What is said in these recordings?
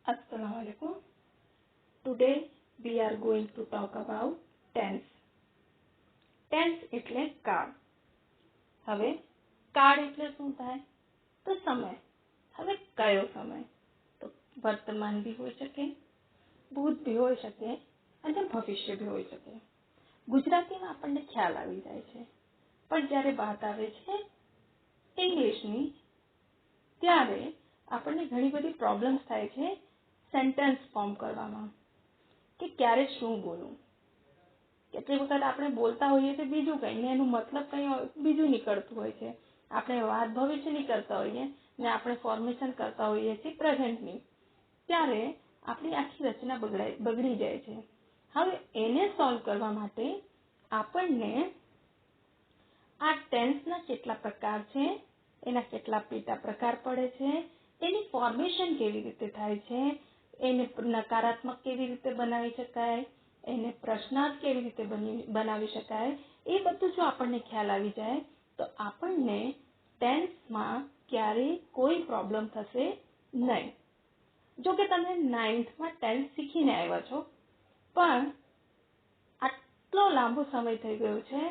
Assalamu alaikum. Today we are going to talk about tense. Tense એટલે કાળ. હવે કાળ એટલે શું થાય? તો સમય. હવે કયો સમય? તો વર્તમાન બી હોઈ શકે, ભૂત બી હોઈ શકે અને ભવિષ્ય બી હોઈ શકે. ગુજરાતીમાં આપણને ખ્યાલ આવી જાય છે, પણ જ્યારે વાત આવે છે ઇંગ્લિશની ત્યારે આપણને ઘણી બધી પ્રોબ્લેમ્સ થાય છે સેન્ટેન્સ ફોર્મ કરવામાં, કે ક્યારે શું બોલવું. કેટલી વખત આપણે બોલતા હોઈએ છીએ બીજું કંઈ ને એનું મતલબ કંઈ બીજું નીકળતું હોય છે. આપણે વાત ભવિષ્યની કરતા હોઈએ ને આપણે ફોર્મેશન કરતા હોઈએ છીએ પ્રેઝન્ટની, ત્યારે આપણી આખી રચના બગડી જાય છે. હવે એને સોલ્વ કરવા માટે આપણને આ ટેન્સના કેટલા પ્રકાર છે, એના કેટલા પેટા પ્રકાર પડે છે, એની ફોર્મેશન કેવી રીતે થાય છે, એને નકારાત્મક કેવી રીતે બનાવી શકાય, એને પ્રશ્નાર્થ કેવી રીતે બનાવી શકાય, એ બધું જો આપણને ખ્યાલ આવી જાય તો આપણને ટેન્સમાં ક્યારેય કોઈ પ્રોબ્લેમ થશે નહીં. જો કે તમે 9thમાં ટેન્સ શીખીને આવ્યા છો, પણ આટલો લાંબો સમય થઈ ગયો છે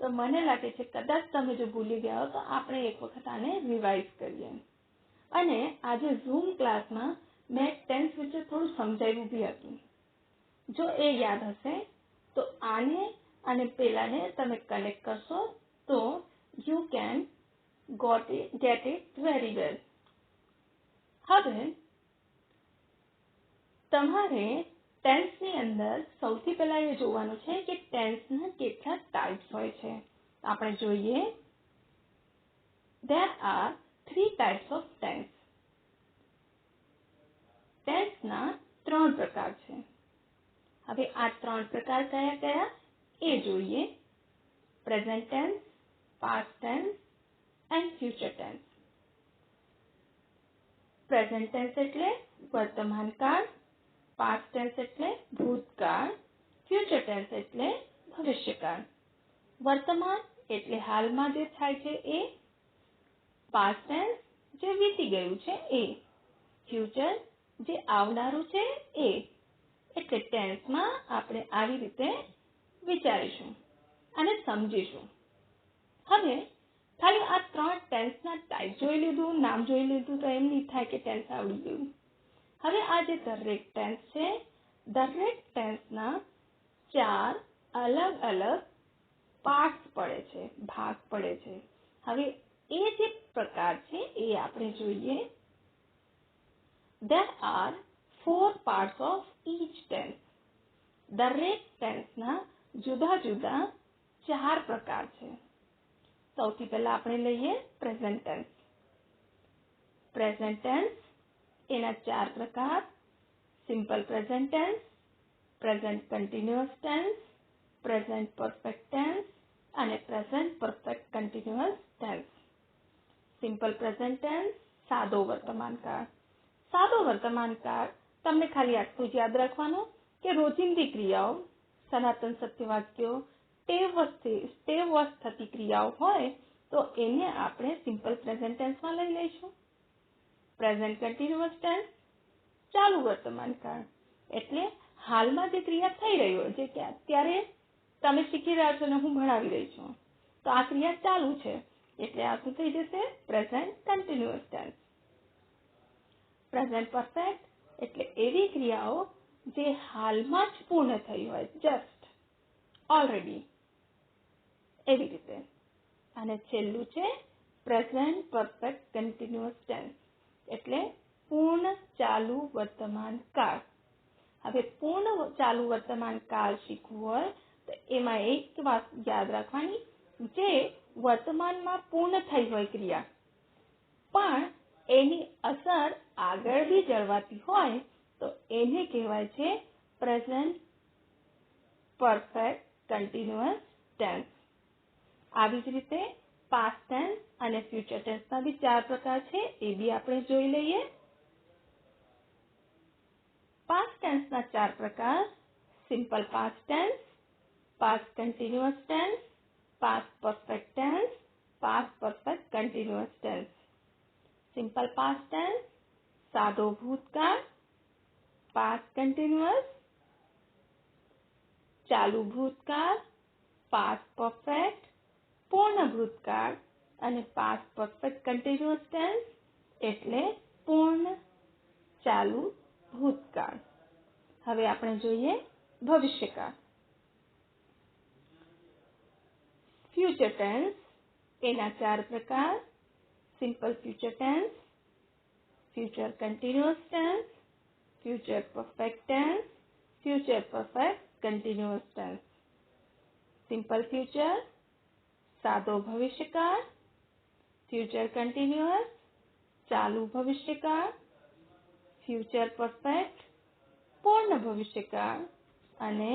તો મને લાગે છે કદાચ તમે જો ભૂલી ગયા હો તો આપણે એક વખત આને રિવાઇઝ કરીએ. અને આજે ઝૂમ ક્લાસમાં મેં ટેન્સ વિશે થોડું સમજાવ્યું બી હતું. જો એ યાદ હશે તો આને અને પેલાને તમે કનેક્ટ કરશો તો you can get it very well. હવે તમારે ટેન્સની અંદર સૌથી પહેલા એ જોવાનું છે કે ટેન્સના કેટલા ટાઈપ્સ હોય છે. આપણે જોઈએ, there are 3 types of tense. ટેન્સના 3 પ્રકાર છે. હવે આ 3 પ્રકાર કયા કયા એ જોઈએ. Present tense, past tense and future tense. Present tense એટલે વર્તમાન કાળ, પાસ્ટ ટેન્સ એટલે ભૂતકાળ, ફ્યુચર ટેન્સ એટલે ભવિષ્યકાળ. વર્તમાન એટલે હાલમાં જે થાય છે એ, પાસ્ટ ટેન્સ જે વીતી ગયું છે એ, ફ્યુચર જે આવનારું છે એ. એટલે ટેન્સમાં આપણે આવી રીતે વિચારીશું અને સમજીશું. હવે ખાલી આ 3 ટેન્સના ટાઈપ જોઈ લીધું, નામ જોઈ લીધું તો એમ નહીં થાય કે ટેન્સ આવડી ગયું. હવે આ જે દરેક ટેન્સ છે, દરેક ટેન્સના 4 અલગ અલગ પાર્ટ્સ પડે છે, ભાગ પડે છે. હવે એ જે પ્રકાર છે એ આપણે જોઈએ. There are 4 parts of each tense. દરેક ટેન્સના જુદા જુદા 4 પ્રકાર છે. સૌથી પહેલા આપણે લઈએ પ્રેઝન્ટ ટેન્સ. પ્રેઝન્ટ ટેન્સ એના 4 પ્રકાર: simple present tense, present continuous tense, present perfect tense અને present perfect continuous tense. Simple present tense સાદો વર્તમાન કાળ. સાદો વર્તમાન કાળ તમને ખાલી આટલું જ યાદ રાખવાનું કે રોજિંદી ક્રિયાઓ, સનાતન સત્ય વાક્યો, ટેવવશ થતી ક્રિયાઓ હોય તો એને આપણે સિમ્પલ પ્રેઝન્ટ ટેન્સમાં લઈ લઈશું. પ્રેઝન્ટ કન્ટિન્યુઅસ ટેન્સ ચાલુ વર્તમાન કાળ, એટલે હાલમાં જે ક્રિયા થઈ રહી હોય છે કે અત્યારે તમે શીખી રહ્યા છો અને હું ભણાવી રહી છું તો આ ક્રિયા ચાલુ છે, એટલે આ શું થઈ જશે? Present continuous tense. Present perfect એટલે એવી ક્રિયાઓ જે હાલમાં જ પૂર્ણ થઈ હોય, જસ્ટ, ઓલરેડી, એવી રીતે. અને છેલ્લું છે પ્રેઝન્ટ પરફેક્ટ કન્ટિન્યુઅસ ટેન્સ, એટલે પૂર્ણ ચાલુ વર્તમાન કાળ. હવે પૂર્ણ ચાલુ વર્તમાન કાળ શીખવું હોય તો એમાં એક વાત યાદ રાખવાની, જે વર્તમાનમાં પૂર્ણ થઈ હોય ક્રિયા પણ એની અસર આગળ બી જળવાતી હોય તો એને કહેવાય છે પ્રેઝન્ટ પરફેક્ટ કન્ટિન્યુઅસ ટેન્સ. આવી જ રીતે પાસ્ટ ટેન્સ અને ફ્યુચર ટેન્સના બી 4 પ્રકાર છે, એ બી આપણે જોઈ લઈએ. પાસ્ટ ટેન્સના 4 પ્રકાર: simple past tense, past continuous tense, past perfect tense, past perfect continuous tense. Simple past tense સાદો ભૂતકાળ, પાસ્ટ કન્ટિન્યુઅસ, ચાલુ ભૂતકાળ, પાસ્ટ પરફેક્ટ, પૂર્ણ ભૂતકાળ અને પાસ્ટ પરફેક્ટ કન્ટિન્યુઅસ ટેન્સ એટલે પૂર્ણ ચાલુ ભૂતકાળ. હવે આપણે જોઈએ ભવિષ્યકાળ. ફ્યુચર ટેન્સ એના 4 પ્રકાર: simple future tense, future continuous tense, future perfect tense, future perfect continuous tense. Simple future સાદો ભવિષ્યકાળ, ફ્યુચર કન્ટિન્યુઅસ ચાલુ ભવિષ્યકાળ, ફ્યુચર પરફેક્ટ પૂર્ણ ભવિષ્યકાળ અને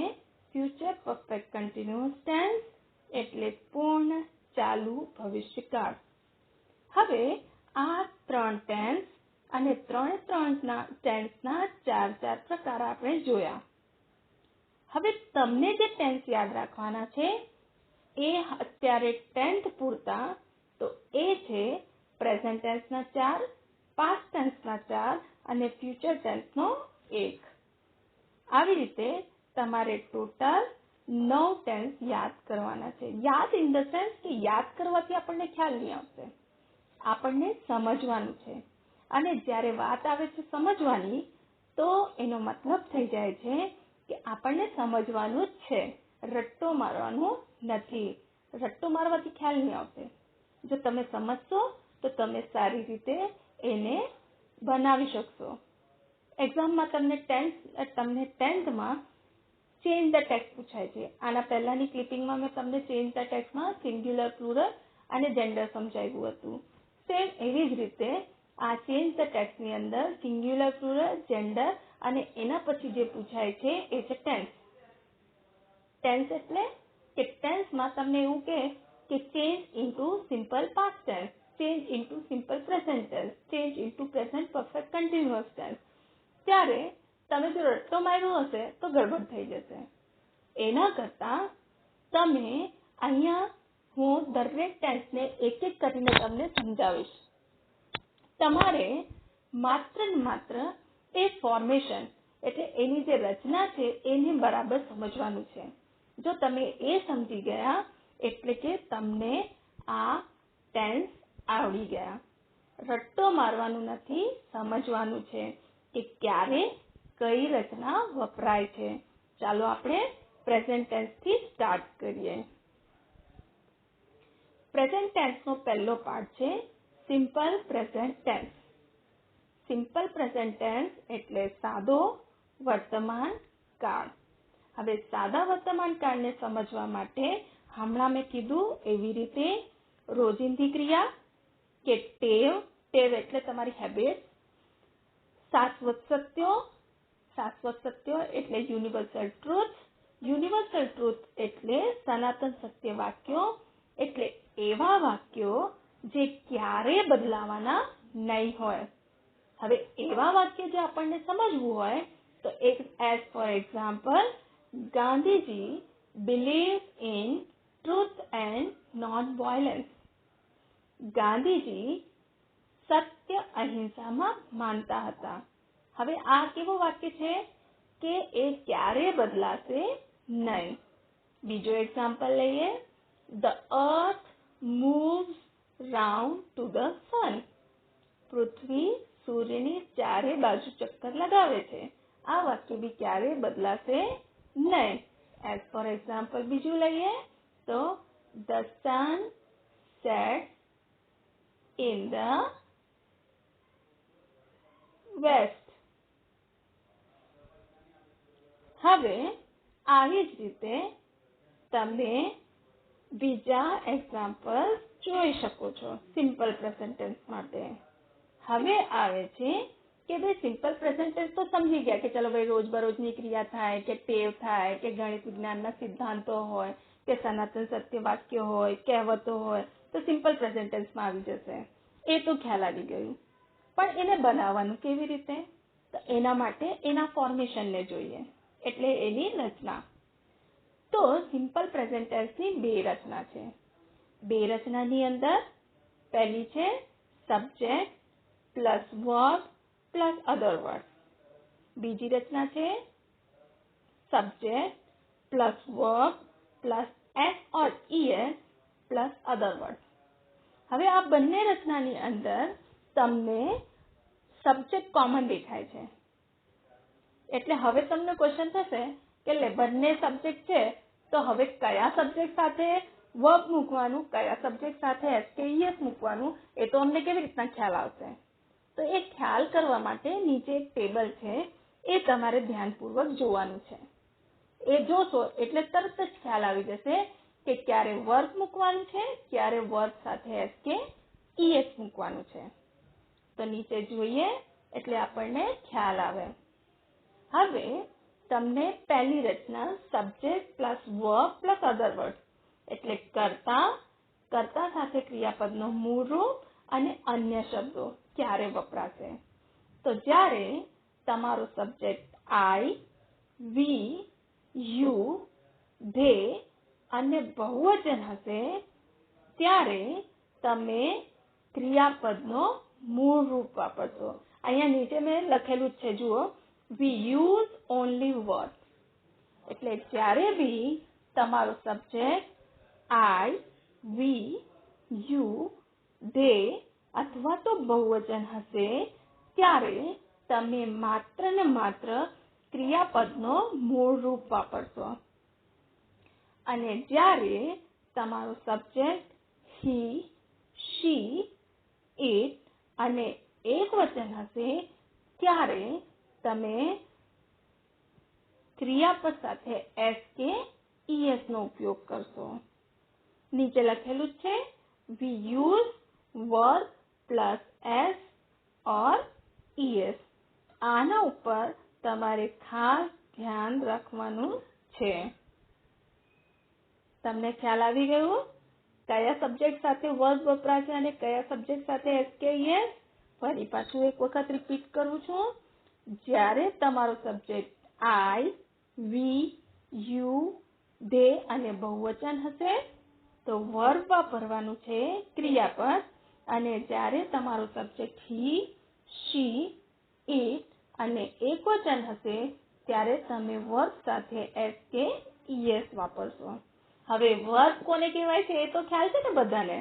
ફ્યુચર પરફેક્ટ કન્ટિન્યુઅસ ટેન્સ એટલે પૂર્ણ ચાલુ ભવિષ્યકાળ. હવે આ 3 ટેન્સ અને 3 ટેન્સના 4 પ્રકાર આપણે જોયા. હવે તમને જે ટેન્સ યાદ રાખવાના છે એ અત્યારે 10th પૂરતા તો એ છે પ્રેઝન્ટ ટેન્સના 4, પાસ્ટ ટેન્સના 4 અને ફ્યુચર ટેન્સનો 1. આવી રીતે તમારે ટોટલ 9 ટેન્સ યાદ કરવાના છે. યાદ ઇન ધ સેન્સ કે યાદ કરવાથી આપણને ખ્યાલ નહીં આવશે, આપણને સમજવાનું છે. અને જ્યારે વાત આવે છે સમજવાની તો એનો મતલબ થઈ જાય છે કે આપણને સમજવાનું જ છે, રટ્ટો મારવાનું નથી. રટ્ટો મારવાથી ખ્યાલ નહીં આવશે. જો તમે સમજશો તો તમે સારી રીતે એને બનાવી શકશો. એક્ઝામમાં તમને 10thમાં ચેન્જ ધ ટેક્સ્ટ પૂછાય છે. આના પહેલાની ક્લિપિંગમાં મેં તમને ચેન્જ ધ ટેક્સ્ટમાં સિંગ્યુલર, પ્લુરલ અને જેન્ડર સમજાવ્યું હતું. સેમ એવી જ રીતે આ ચેન્જ ધ ટેક્સ્ટની અંદર સિંગ્યુલર, પ્લુરલ, જેન્ડર અને એના પછી જે પૂછાય છે એ છે ટેન્સ. ટેન્સ એટલે કે ટેન્સમાં તમને એવું કે change into simple past tense, change into simple present tense, change into present perfect continuous tense. ત્યારે તમે જો રટ્ટો માર્યો હશે તો ગડબડ થઈ જશે. એના કરતાં તમે અહીંયા હું દરેક ટેન્સને એક એક કરીને તમને સમજાવીશ. તમારે માત્ર ને માત્ર એ ફોર્મેશન એટલે એની જે રચના છે એને બરાબર સમજવાનું છે. જો તમે એ સમજી ગયા એટલે કે તમને આ ટેન્સ આવડી ગયા. રટ્ટો મારવાનું નથી, સમજવાનું છે કે ક્યારે કઈ રચના વપરાય છે. ચાલો આપણે પ્રેઝન્ટ ટેન્સથી સ્ટાર્ટ કરીએ. પ્રેઝન્ટ ટેન્સનો પહેલો પાર્ટ છે simple present tense. Simple present tense એટલે સાદો વર્તમાન કાળ. હવે સાદા વર્તમાન કાળને સમજવા માટે હમણાં મેં કીધું એવી રીતે રોજિંદી ક્રિયા કે ટેવ એટલે તમારી હેબિટ, શાશ્વત સત્યો એટલે યુનિવર્સલ ટ્રુથ એટલે સનાતન સત્ય વાક્યો એટલે એવા વાક્યો જે ક્યારેય બદલાવાના નહીં હોય. હવે એવા વાક્ય જો આપણને સમજવું હોય તો as for example Gandhiji believe in truth and non violence. Gandhiji સત્ય અહિંસામાં માનતા હતા. હવે આ કેવું વાક્ય છે કે એ ક્યારે બદલાશે નહીં. બીજો એક્ઝામ્પલ લઈએ. The earth moves round to the sun. પૃથ્વી સૂર્યની ચારે બાજુ ચક્કર લગાવે છે. આ વાક્ય બી ક્યારે બદલાશે નહીં. એઝ ફોર એક્ઝામ્પલ બીજું લઈએ તો the sun sets in the west. હવે આવી જ રીતે તમે બીજા એક્ઝામ્પલ જોઈ શકો છો સિમ્પલ પ્રેઝન્ટ ટેન્સ માટે. હવે આવે છે કે ભાઈ સિમ્પલ પ્રેઝન્ટ ટેન્સ તો સમજી ગયા કે ચલો ભાઈ રોજબરોજની ક્રિયા થાય કે ટેવ થાય કે ગણિત વિજ્ઞાનના સિદ્ધાંતો હોય કે સનાતન સત્ય વાક્ય હોય, કહેવતો હોય તો સિમ્પલ પ્રેઝન્ટ ટેન્સમાં આવી જશે. એ તો ખ્યાલ આવી ગયું. પણ એને બનાવવાનું કેવી રીતે? તો એના માટે એના ફોર્મેશનને જોઈએ એટલે એની રચના. તો સિમ્પલ પ્રેઝન્ટ ટેન્સની 2 રચના છે. 2 રચનાની અંદર પહેલી છે subject plus verb plus other word. બીજી રચના છે subject plus verb plus S or ES plus other word. હવે આ બંને રચનાની અંદર તમને સબ્જેક્ટ કોમન દેખાય છે. એટલે હવે તમને ક્વેશ્ચન થશે કે બંને સબ્જેક્ટ છે તો હવે કયા સબ્જેક્ટ સાથે વર્બ મૂકવાનું, કયા સબ્જેક્ટ સાથે એસકેઈએસ મૂકવાનું, એ તો અમને કેવી રીતના ખ્યાલ આવશે? તો એ ખ્યાલ કરવા માટે નીચે એક ટેબલ છે, એ તમારે ધ્યાનપૂર્વક જોવાનું છે. એ જોશો એટલે તરત જ ખ્યાલ આવી જશે કે ક્યારે વર્બ મૂકવાનું છે, ક્યારે વર્બ સાથે એસકેઈએસ મૂકવાનું છે. તો નીચે જોઈએ એટલે આપણને ખ્યાલ આવે. હવે તમને પહેલી રચના subject plus verb plus other word એટલે કર્તા સાથે ક્રિયાપદનો મૂળ રૂપ અને અન્ય શબ્દો ક્યારે વપરાશે? તો જ્યારે તમારો subject I, we, you, they અને બહુવચન હશે ત્યારે તમે ક્રિયાપદનો મૂળ રૂપ વાપરશો. અહીંયા નીચે મેં લખેલું જ છે, જુઓ, we use only words. એટલે જ્યારે બી તમારો subject I, we, you, they અથવા તો બહુવચન હશે ત્યારે તમે માત્ર ને માત્ર ક્રિયાપદનો મૂળ રૂપ વાપરશો. અને જ્યારે તમારો સબ્જેક્ટ હી, શી, ઇટ અને એકવચન હશે ત્યારે તમે ક્રિયાપદ સાથે એસ કે ઈએસ નો ઉપયોગ કરશો. નીચે લખેલું છે we use verb plus s or es. આના ઉપર તમારે ખાસ ધ્યાન રાખવાનું છે. તમને ખ્યાલ આવી ગયો કયા સબ્જેક્ટ સાથે વર્બ વપરાશે અને કયા સબ્જેક્ટ સાથે એસકેઈએસ? ફરી પાછું એક વખત રિપીટ કરું છું. જ્યારે તમારો subject I, we, you, they અને બહુવચન હશે તો વર્બ વાપરવાનું છે ક્રિયાપદ. અને જ્યારે તમારો સબ્જેક્ટ હી, શી, ઇટ અને એકવચન હશે ત્યારે તમે વર્બ સાથે એસ કે ઈએસ વાપરશો. હવે વર્બ કોને કહેવાય છે એ તો ખ્યાલ છે ને બધાને?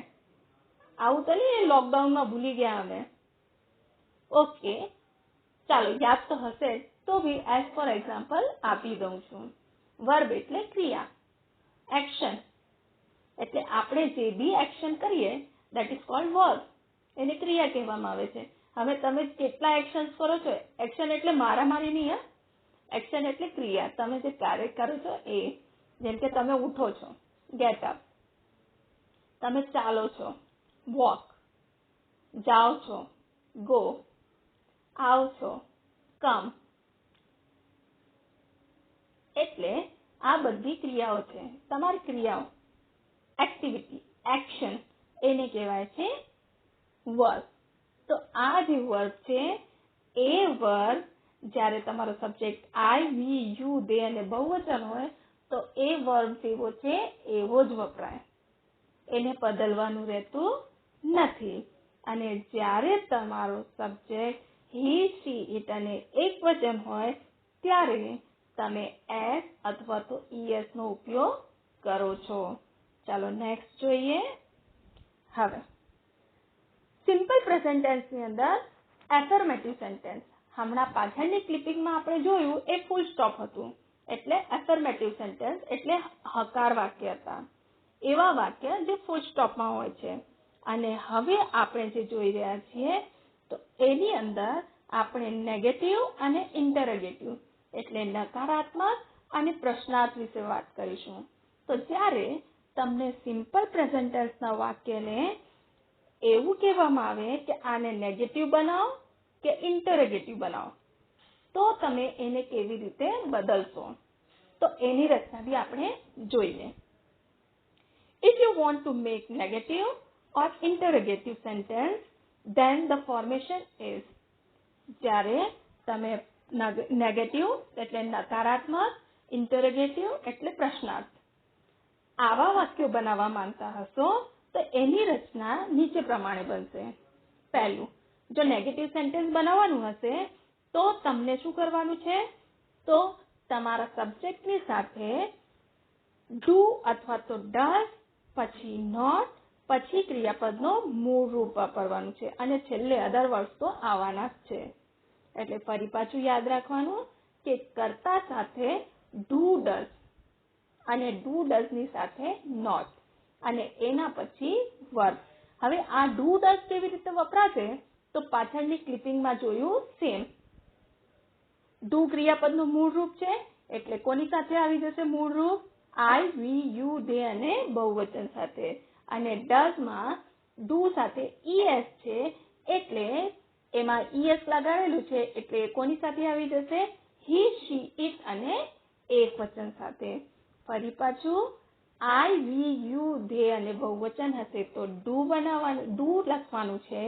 આવું તો નહીં લોકડાઉનમાં ભૂલી ગયા અમે. ઓકે, ચાલો યાદ તો હશે તો બી એઝ ફોર એક્ઝામ્પલ આપી દઉં છું. વર્બ એટલે ક્રિયા, એક્શન એટલે આપણે જે બી એક્શન કરીએ દેટ ઇઝ કોલ્ડ વર્બ. એને ક્રિયા કહેવામાં આવે છે. હવે તમે કેટલા એક્શન્સ કરો છો? એક્શન એટલે મારામારી નહીં, એક્શન એટલે ક્રિયા. તમે જે કાર્ય કરો છો એ, જેમ કે તમે ઉઠો છો, ગેટ અપ, તમે ચાલો છો, વોક, જાઓ છો, ગો, આવો છો, કમ. એટલે આ બધી ક્રિયાઓ છે, તમારી ક્રિયાઓ, એક્ટિવિટી, એક્શન, એને કહેવાય છે વર્બ. તો આ જે વર્બ છે એ વર્બ જ્યારે તમારો subject I, we, you, they અને બહુવચન હોય તો એ વર્બ જેવો છે એવો જ વપરાય, એને બદલવાનું રહેતું નથી. અને જ્યારે તમારો સબ્જેક્ટ હી, શી, ઇટ અને એકવચન હોય ત્યારે તમે એસ અથવા તો ઈએસ નો ઉપયોગ કરો છો. ચાલો નેક્સ્ટ જોઈએ. હવે સિમ્પલ પ્રેઝન્ટ ટેન્સની અંદર એફર્મેટિવ સેન્ટેન્સ. હમણાં પાછળની ક્લિપિંગમાં આપણે જોયું એ ફૂલ સ્ટોપ હતું, એટલે એફર્મેટિવ સેન્ટેન્સ એટલે હકાર વાક્ય હતા. એવા વાક્ય જે ફૂલ સ્ટોપમાં હોય છે. અને હવે આપણે જે જોઈ રહ્યા છીએ તો એની અંદર આપણે નેગેટિવ અને ઇન્ટરોગેટિવ એટલે નકારાત્મક અને પ્રશ્નાર્થ વિશે વાત કરીશું. તો જ્યારે તમને સિમ્પલ પ્રેઝન્ટ ટેન્સના વાક્યને એવું કહેવામાં આવે કે આને નેગેટિવ બનાવો કે ઇન્ટરોગેટિવ બનાવો તો તમે એને કેવી રીતે બદલશો તો એની રચના બી આપણે જોઈએ. If you want to make negative or interrogative sentence, then the formation is. જ્યારે તમે નેગેટિવ એટલે નકારાત્મક, ઇન્ટરોગેટિવ એટલે પ્રશ્નાર્થ આવા વાક્યો બનાવવા માંગતા હશો તો એની રચના નીચે પ્રમાણે બનશે. પહેલું, જો નેગેટિવ સેન્ટેન્સ બનાવવાનું હશે તો તમને શું કરવાનું છે? તો તમારા સબ્જેક્ટની સાથે ડુ અથવા તો ડઝ, પછી નોટ, પછી ક્રિયાપદનું મૂળ રૂપ વાપરવાનું છે અને છેલ્લે અધર વર્ડ્સ તો આવવાના જ છે. એટલે ફરી પાછું યાદ રાખવાનું કે કર્તા સાથે ડુ ડઝ અને ડુ ડઝની સાથે નોટ અને એના પછી વર્બ. હવે આ ડુ ડઝ કેવી રીતે વપરાશે? તો પાછળની ક્લિપિંગમાં જોયું સેમ. ડુ ક્રિયાપદનું મૂળ રૂપ છે એટલે કોની સાથે આવી જશે મૂળ રૂપ? આઈ, વી, યુ, ધે અને બહુવચન સાથે. અને ડઝમાં ડુ સાથે ઈએસ છે એટલે એમાં ઈએસ લગાડેલું છે એટલે કોની સાથે આવી જશે? હી, શી, ઇટ અને એકવચન સાથે. ફરી પાછું આઈ, વી, યુ, ધે અને બહુવચન હશે તો ડુ લખવાનું છે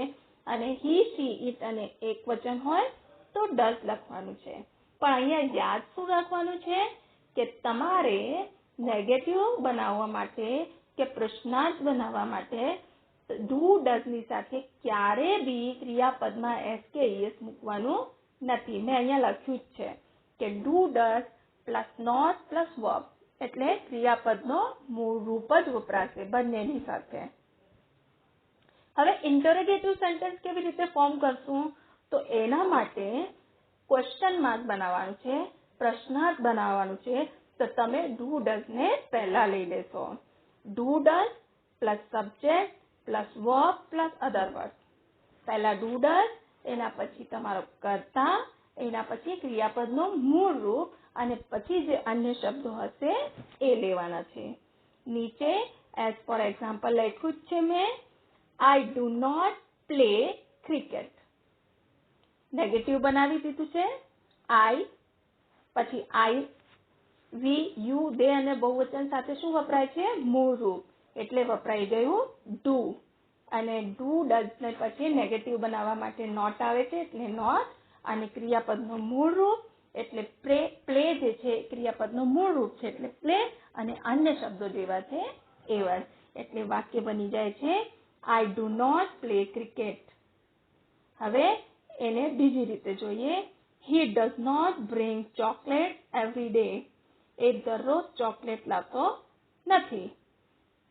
અને હી, શી, ઇટ અને એકવચન હોય તો ડઝ લખવાનું છે. પણ અહીંયા યાદ શું રાખવાનું છે કે તમારે નેગેટિવ બનાવવા માટે કે પ્રશ્નાર્થ બનાવવા માટે ડુ ડઝની સાથે ક્યારે બી ક્રિયાપદમાં એસ કે ઈએસ મૂકવાનું નથી. મેં અહીંયા લખ્યું જ છે કે do does plus not plus verb એટલે ક્રિયાપદનો મૂળ રૂપ જ વપરાશે બંનેની સાથે. હવે ઇન્ટરોગેટિવ સેન્ટેન્સ કેવી રીતે ફોર્મ કરશું? તો એના માટે ક્વેશ્ચન માર્ક બનાવવાનું છે, પ્રશ્નાર્થ બનાવવાનું છે. તો તમે ડુ ડઝને પહેલા લઈ લેશો. Do does plus subject plus verb plus other word. પહેલા ડુ ડઝ, એના પછી તમારો કર્તા, એના પછી ક્રિયાપદનું મૂળ રૂપ અને પછી જે અન્ય શબ્દો હશે એ લેવાના છે. નીચે એઝ ફોર એક્ઝામ્પલ લખ્યું જ છે મેં, I do not play cricket. Negative બનાવી દીધું છે આઈ, પછી આઈ, વી, યુ, ધે અને બહુવચન સાથે શું વપરાય છે? મૂળ રૂપ એટલે વપરાઈ ગયું ડુ. અને ડુ ડઝને પછી નેગેટિવ બનાવવા માટે નોટ આવે છે એટલે નોટ અને ક્રિયાપદનું મૂળ રૂપ એટલે પ્લે જે છે ક્રિયાપદનું મૂળ રૂપ છે એટલે પ્લે અને અન્ય શબ્દો જેવા છે એવા. એટલે વાક્ય બની જાય છે I do not play cricket. હવે એને બીજી રીતે જોઈએ. He does not bring chocolate every day. એ દરરોજ ચોકલેટ લાવતો નથી.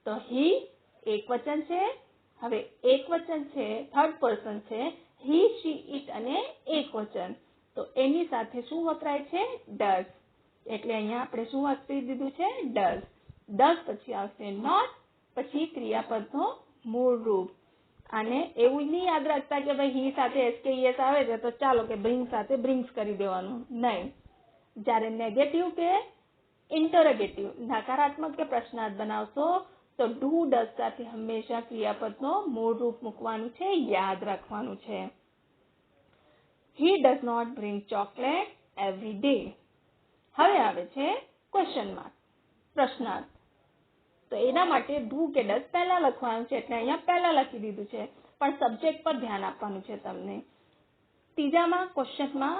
તો હી એકવચન છે. હવે એકવચન છે, થર્ડ પર્સન છે, હી, શી, ઇટ અને એકવચન. તો એની સાથે શું વપરાય છે? ડઝ. એટલે અહીંયા આપણે શું વાપરી દીધું છે? ડઝ. ડઝ પછી આવશે નોટ, પછી ક્રિયાપદનું મૂળ રૂપ. અને એવું નહીં યાદ રાખતા કે ભાઈ હી સાથે એસકેઈએસ આવે છે તો ચાલો કે બ્રિંગ સાથે બ્રિંગ્સ કરી દેવાનું. નહીં. જ્યારે નેગેટિવ કે ઇન્ટરોગેટિવ નકારાત્મક કે પ્રશ્નાર્થ બનાવશો તો ડુ ડઝ સાથે હંમેશા ક્રિયાપદનું મૂળ રૂપ મૂકવાનું છે, યાદ રાખવાનું છે. He does not bring chocolate every day. હવે આવે છે ક્વેશ્ચન માર્ક, પ્રશ્નાર્થ. તો એના માટે ડુ કે ડઝ પહેલા લખવાનું છે એટલે અહીંયા પહેલા લખી દીધું છે, પણ સબ્જેક્ટ પર ધ્યાન આપવાનું છે તમને. ત્રીજામાં ક્વેશ્ચનમાં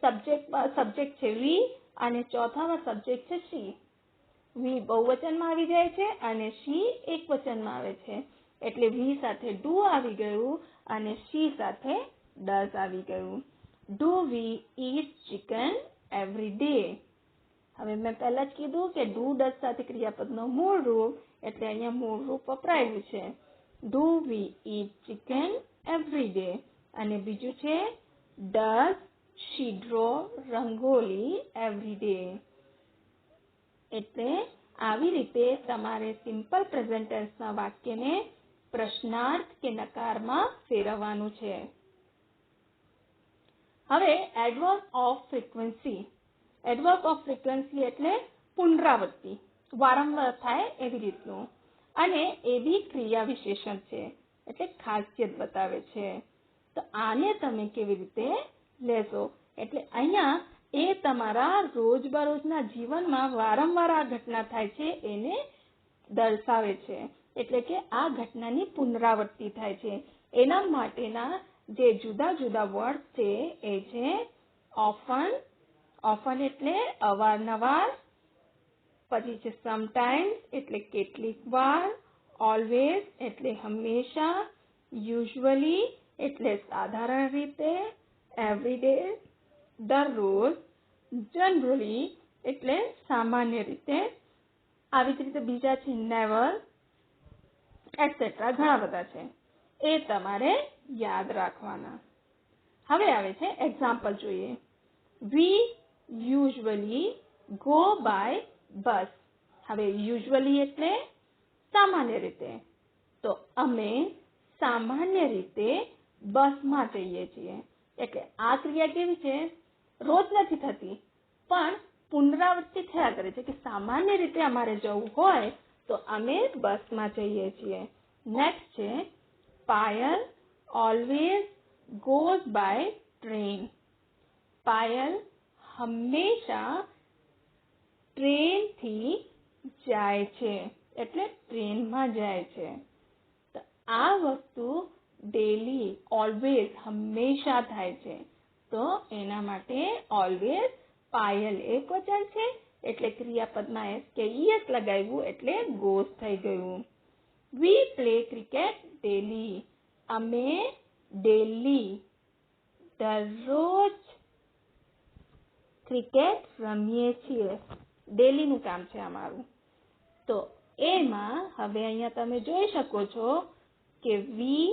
સબ્જેક્ટ છે વી અને ચોથામાં સબ્જેક્ટ છે શી. વી બહુવચનમાં આવી જાય છે અને શી એકવચનમાં આવે છે. એટલે વી સાથે ડુ આવી ગયું અને શી સાથે ડઝ આવી ગયું. Do we eat chicken every day. હવે મેં પહેલા જ કીધું કે ડુ ડઝ સાથે ક્રિયાપદનું મૂળ રૂપ એટલે અહીંયા મૂળ રૂપ વપરાયેલું છે. Do we eat chicken every day. અને બીજું છે does she draw rangoli every day. એટલે આવી રીતે તમારે સિમ્પલ પ્રેઝન્ટ ટેન્સના વાક્યને પ્રશ્નાર્થ કે નકારમાં ફેરવવાનું છે. હવે adverb off frequency. Adverb off frequency એટલે પુનરાવૃત્તિ, વારંવાર થાય એવી રીતનું. અને એ બી ક્રિયા વિશેષણ છે એટલે ખાસિયત બતાવે છે. તો આને તમે કેવી રીતે લેશો? એટલે અહીંયા એ તમારા રોજબરોજના જીવનમાં વારંવાર આ ઘટના થાય છે એને દર્શાવે છે. એટલે કે આ ઘટનાની પુનરાવૃત્તિ થાય છે. એના માટેના જે જુદા જુદા વર્ડ છે એ છે ઓફન. ઓફન એટલે અવારનવાર. પછી છે સમટાઈમ્સ એટલે કેટલીક વાર. ઓલવેઝ એટલે હંમેશા. યુઝ્યુઅલી એટલે સાધારણ રીતે. એવરીડે દરરોજ, જનરલી એટલે સામાન્ય રીતે, આવી જ રીતે બીજા છે નેવર, એટસેટ્રા, ઘણા બધા છે. એ તમારે યાદ રાખવાના. હવે આવે છે એક્ઝામ્પલ જોઈએ. We usually go by bus. હવે યુઝ્યુઅલી એટલે સામાન્ય રીતે, તો અમે સામાન્ય રીતે બસમાં જઈએ છીએ. એટલે આ ક્રિયા કેવી છે? રોજ નથી થતી, પણ પુનરાવૃત્તિ થયા કરે છે કે સામાન્ય રીતે અમારે જવું હોય તો અમે બસમાં જઈએ છીએ. નેક્સ્ટ છે Payal always goes by train. Payal હંમેશા ટ્રેનથી જાય છે, એટલે ટ્રેનમાં જાય છે. તો આ વસ્તુ ડેલી, ઓલવેઝ, હંમેશા થાય છે. તો એના માટે ઓલવેઝ પાયલ એકવચન છે, એટલે ક્રિયાપદમાં એસ કે ઈએસ લગાવ્યું એટલે goes થઈ ગયું. We play cricket daily. અમે ડેલી, દરરોજ ક્રિકેટ રમીએ છીએ. ડેલીનું કામ છે અમારું. તો એમાં હવે અહીંયા તમે જોઈ શકો છો કે વી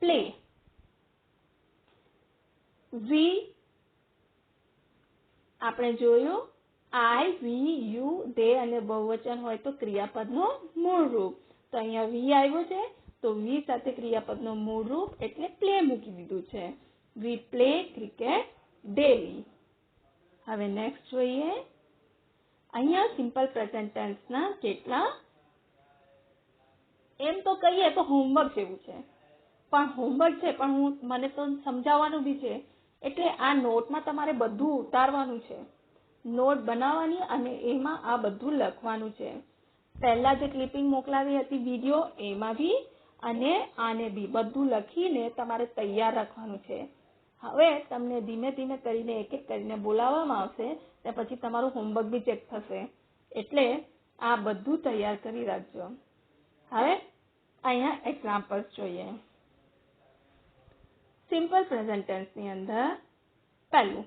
પ્લે, વી આપણે જોયું આઈ, વી, યુ, દે અને બહુવચન હોય તો ક્રિયાપદનું મૂળ રૂપ. તો અહીંયા વી આવ્યો છે, તો વી સાથે ક્રિયાપદનું મૂળ રૂપ એટલે પ્લે મૂકી દીધું છે. We play cricket daily. હવે નેક્સ્ટ જોઈએ. અહીંયા સિમ્પલ પ્રેઝન્ટ ટેન્સના કેટલા, એમ તો કહીએ તો હોમવર્ક જેવું છે, પણ હોમવર્ક છે પણ મને તો સમજાવવાનું બી છે. એટલે આ નોટમાં તમારે બધું ઉતારવાનું છે, નોટ બનાવવાની અને એમાં આ બધું લખવાનું છે. પહેલા જે ક્લિપિંગ મોકલાવી હતી વિડીયો, એમાં બી અને આને બી બધું લખીને તમારે તૈયાર રાખવાનું છે. હવે તમને ધીમે ધીમે કરીને એક એક કરીને બોલાવવામાં આવશે ને પછી તમારું હોમવર્ક બી ચેક થશે. એટલે આ બધું તૈયાર કરી રાખજો. હવે અહીંયા એક્ઝામ્પલ્સ જોઈએ. સિમ્પલ પ્રેઝન્ટ ટેન્સની અંદર પહેલું,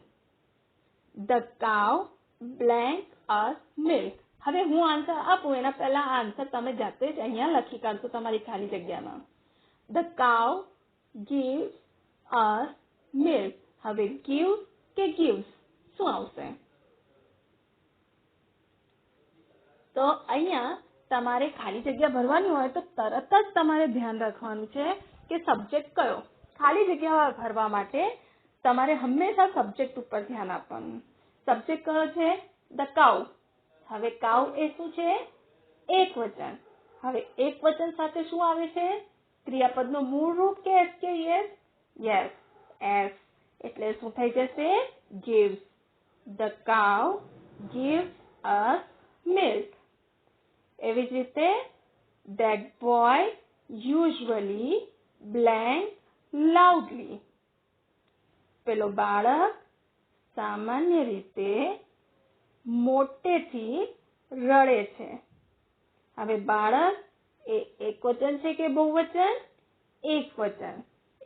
the cow blank us milk. હવે હું આન્સર આપું એના પહેલા આ આન્સર તમે જાતે જ અહીંયા લખી કાઢશો તમારી ખાલી જગ્યામાં. The cow gives us milk. હવે gives કે gives શું આવશે? તો અહીંયા તમારે ખાલી જગ્યા ભરવાની હોય તો તરત જ તમારે ધ્યાન રાખવાનું છે કે સબ્જેક્ટ કયો. ખાલી જગ્યા ભરવા માટે તમારે હંમેશા સબ્જેક્ટ ઉપર ધ્યાન આપવાનું. સબ્જેક્ટ કયો છે? The cow. હવે કાઉ એ શું છે? એક વચન. હવે એક વચન સાથે શું આવે છે? ક્રિયાપદનું મૂળ રૂપ કે એસ કે યસ? Yes, S. એટલે શું થઈ જશે? gives. The cow gives us milk. એવી જ રીતે that boy usually blank loudly. પેલો બાળક સામાન્ય રીતે મોટેથી રડે છે. હવે બાળક એ એકવચન છે કે બહુવચન? એકવચન.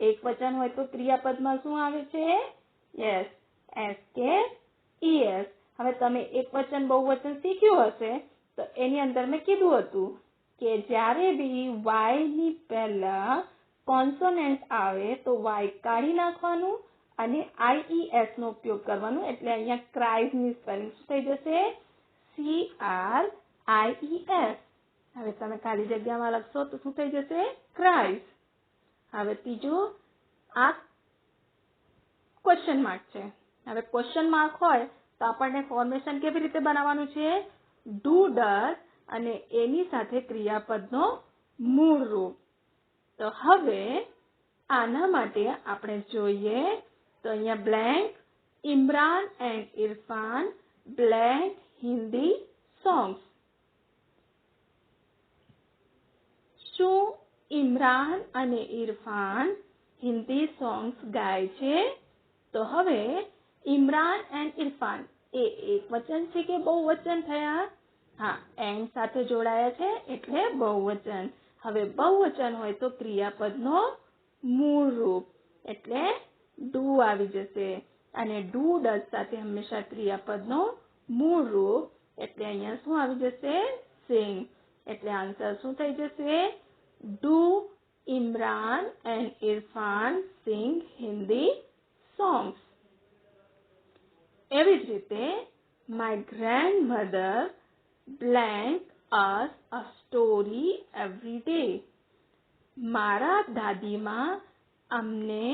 એકવચન હોય તો ક્રિયાપદમાં શું આવે છે? યસ, એસ કે ઈએસ. હવે તમે એકવચન બહુવચન શીખ્યું હશે તો એની અંદર મેં કીધું હતું કે જ્યારે બી વાય ની પહેલા કોન્સોનન્ટ આવે તો વાય કાઢી નાખવાનું અને આઈઈએસ નો ઉપયોગ કરવાનો. એટલે અહીંયા ક્રાઇઝ ની સ્પેલિંગ શું થઈ જશે? CRIES. હવે તમે ખાલી જગ્યામાં લખશો તો શું થઈ જશે? ક્રાઇઝ. હવે ત્રીજું, આ ક્વેશ્ચન માર્ક છે. હવે ક્વેશ્ચન માર્ક હોય તો આપણને ફોર્મેશન કેવી રીતે બનાવવાનું છે? ડુ, ડર અને એની સાથે ક્રિયાપદનો મૂળ રૂપ. તો હવે આના માટે આપણે જોઈએ તો અહીંયા blank Imran and Irfan blank Hindi songs. શું ઇમરાન અને ઇરફાન હિન્દી સોંગ્સ ગાય છે? તો હવે ઇમરાન એન્ડ ઇરફાન એ એક વચન છે કે બહુવચન થયા? હા, એન્ડ સાથે જોડાયા છે એટલે બહુવચન. હવે બહુવચન હોય તો ક્રિયાપદનો મૂળ રૂપ એટલે ડુ આવી જશે. અને ડુ ડઝ સાથે હંમેશા ક્રિયાપદનો મૂળ રૂપ, એટલે અહીંયા શું આવી જશે? સિંગ. એટલે આન્સર શું થઈ જશે? Do Imran and Irfan sing Hindi songs? એવી જ રીતે my grandmother blank us a story every day. મારા દાદીમાં અમને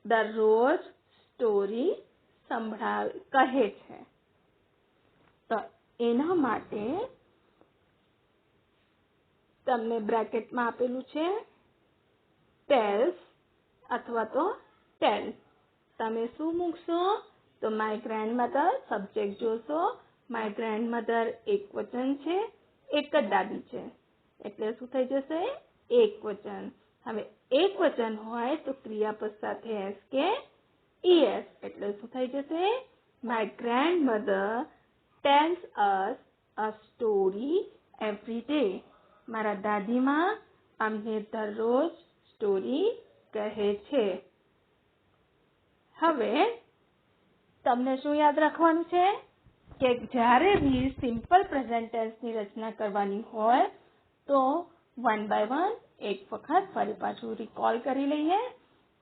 દરરોજ સ્ટોરી કહે છે. તો એના માટે તમને બ્રેકેટમાં આપેલું છે ટેલ્સ અથવા તો ટેલ. તમે શું મૂકશો? તો માય ગ્રેન્ડમધર સબ્જેક્ટ જોશો. માય ગ્રેન્ડમધર એક વચન છે, એક જ દાદી છે, એટલે શું થઈ જશે? એક વચન. હવે એક વચન હોય તો ક્રિયાપદ સાથે એસ કે ઈએસ, એટલે શું થઈ જશે? My grandmother tells us a story every day. મારા દાદીમાં અમને દરરોજ સ્ટોરી કહે છે. હવે તમને શું યાદ રાખવાનું છે કે જ્યારે બી સિમ્પલ પ્રેઝન્ટ ટેન્સની રચના કરવાની હોય તો 1 by 1 એક વખત ફરી પાછું રિકોલ કરી લઈએ.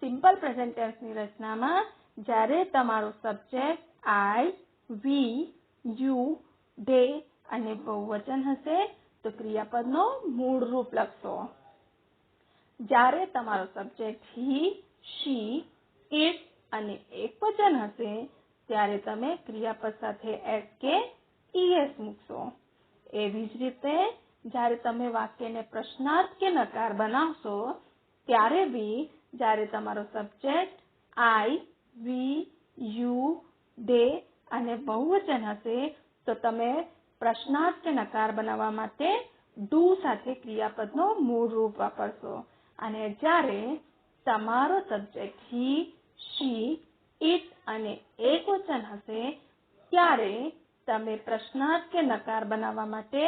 સિમ્પલ પ્રેઝન્ટ ટેન્સની રચનામાં જ્યારે તમારો subject I, we, you, they અને બહુવચન હશે તો ક્રિયાપદનો મૂળ રૂપ લખશો. જ્યારે તમારો સબ્જેક્ટ હી, શી, ઇટ અને એકવચન હશે ત્યારે તમે ક્રિયાપદ સાથે એસ કે ઈએસ મૂકશો. એવી જ રીતે જ્યારે તમે વાક્યને પ્રશ્નાર્થ કે નકાર બનાવશો ત્યારે બી જ્યારે તમારો subject I, we, you, they અને બહુવચન હશે તો તમે પ્રશ્નાર્થ કે નકાર બનાવવા માટે ડુ સાથે ક્રિયાપદનો મૂળ રૂપ વાપરશો. અને જ્યારે તમારો સબ્જેક્ટ હી, શી, ઇટ અને એકવચન હશે ત્યારે તમે પ્રશ્નાર્થ કે નકાર બનાવવા માટે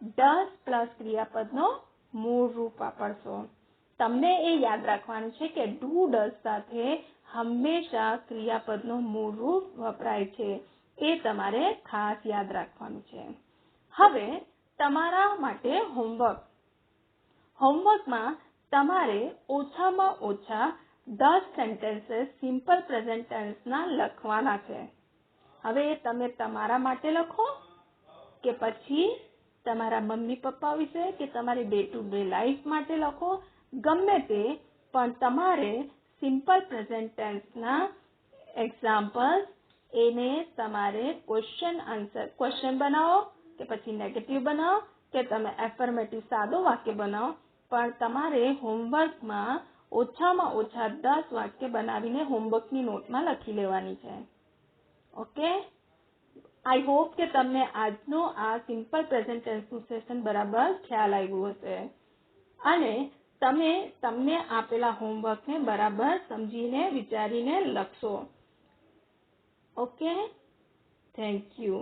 ડઝ પ્લસ ક્રિયાપદનો મૂળ રૂપ વાપરશો. તમને એ યાદ રાખવાનું છે કે ડુ ડઝ સાથે હંમેશા ક્રિયાપદનો મૂળ રૂપ વપરાય છે. એ તમારે ખાસ યાદ રાખવાનું છે. હવે તમારા માટે હોમવર્કમાં તમારે ઓછામાં ઓછા 10 સેન્ટેન્સીસ સિમ્પલ પ્રેઝન્ટ ટેન્સના લખવાના છે. હવે તમે તમારા માટે લખો કે પછી તમારા મમ્મી પપ્પા વિશે કે તમારી ડે ટુ ડે લાઈફ માટે લખો, ગમે તે, પણ તમારે સિમ્પલ પ્રેઝન્ટ ટેન્સના એક્ઝામ્પલ્સ એને તમારે ક્વેશ્ચન બનાવો કે પછી નેગેટિવ બનાવો કે તમે એફર્મેટિવ સાદો વાક્ય બનાવો, પણ તમારે હોમવર્કમાં ઓછામાં ઓછા 10 વાક્ય બનાવીને હોમવર્કની નોટમાં લખી લેવાની છે. ઓકે? આઈ હોપ કે તમને આજનો આ સિમ્પલ પ્રેઝન્ટ ટેન્સનું સેશન બરાબર ખ્યાલ આવ્યું હશે અને તમને આપેલા હોમવર્કને બરાબર સમજીને વિચારીને લખશો. ઓકે? Thank you.